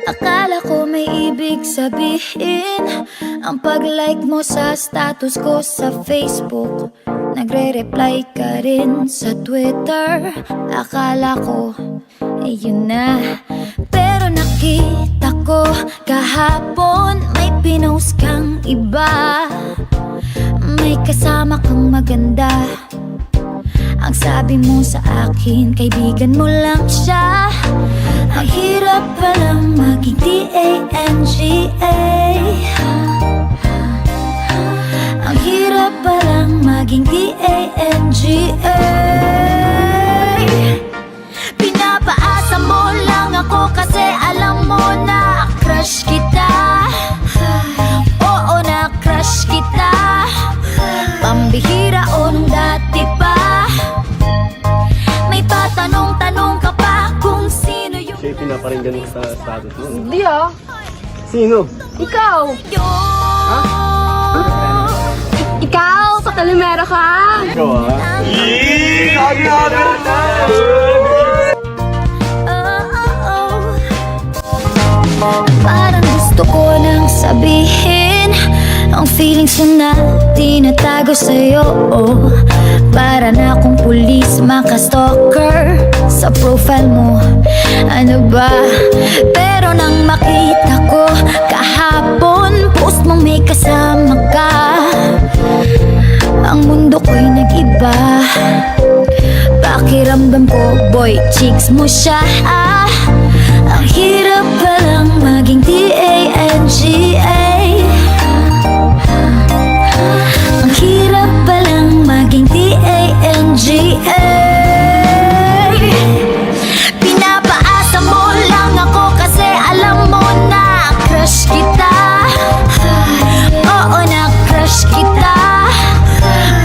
Akala ko may ibig sabihin ang pag-like mo sa status ko sa Facebook. Nagre-reply ka rin sa Twitter. Akala ko, yun na. Pero nakita ko kahapon may pinost kang iba. May kasama kang maganda. Ang sabi mo sa akin, kaibigan mo lang siya. Ang hirap palang maging D-A-N-G-A. Ang hirap palang maging D-A-N-G-A. Pinapaasa mo lang ako kasi alam mo na crush kita. Oo, na crush kita. Pambihira o nung dati pa. May patanong-tanong ka pa kung sino yung Siya yung pinaparinggan mo sa status mo. Hindi ah. Sino? Ikaw! Ikaw! Pakalimera ka! Ikaw ah? Parang gusto ko nang sabihin ang feelings ko na tinatago sa'yo. Para na akong pulis, maka-stalker sa profile mo. Ano ba? Pero nang makita ko kahapon, post mong may kasama ka, ang mundo ko'y nag-iba. Pakiramdam ko, boy, chicks mo siya. Ang hirap palang maging D-A-N-G-A. Ang hirap palang maging D-A-N-G-A. Pinapaasa mo lang ako kasi alam mo na crush kita. Oo, na crush kita.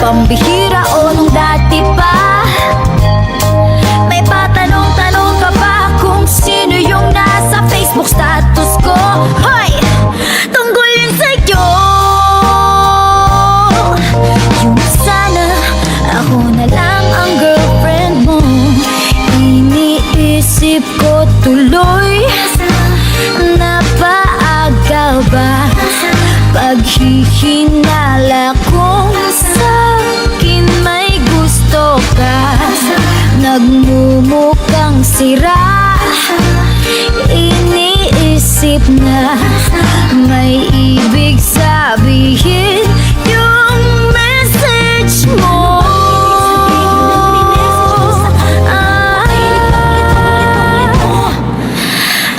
Pambihira o nung dati pa. May patanong-tanong ka pa kung sino yung nasa Facebook status ko. Hoy! Tungkol yun sa'yo. Yung sana ako na lang ang girlfriend mo. Iniisip ko tuloy, napaaga ba paghihinala kung sa'kin may gusto ka. Nagmumukhang sira, iniisip na may ibig sabihin yung message mo.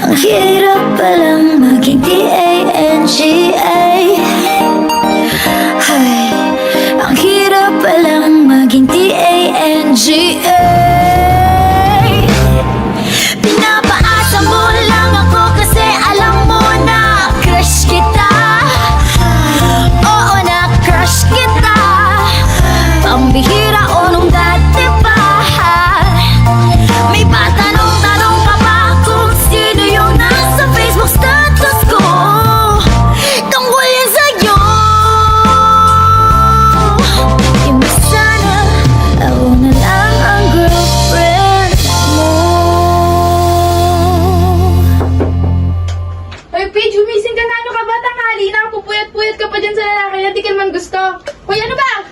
Ang hirap palang maging D-A-N-G-A. Ay, ang hirap palang maging D-A-N-G-A. Pinapaasa mo lang ako kasi alam mo na crush kita. Oo, na crush kita. Pambihira o nung dati pa. May patanong-tanong ka pa kung sino yung nasa Facebook status ko. Tungkol yan sa'yo. Imbes sana ako na lang ang girlfriend mo. Hoy, Paige, gumising ka na. Ano ka ba? Tanghali na. Pupuyat-puyat ka pa dyan sa lalaki na di ka naman gusto. Hoy, ano ba?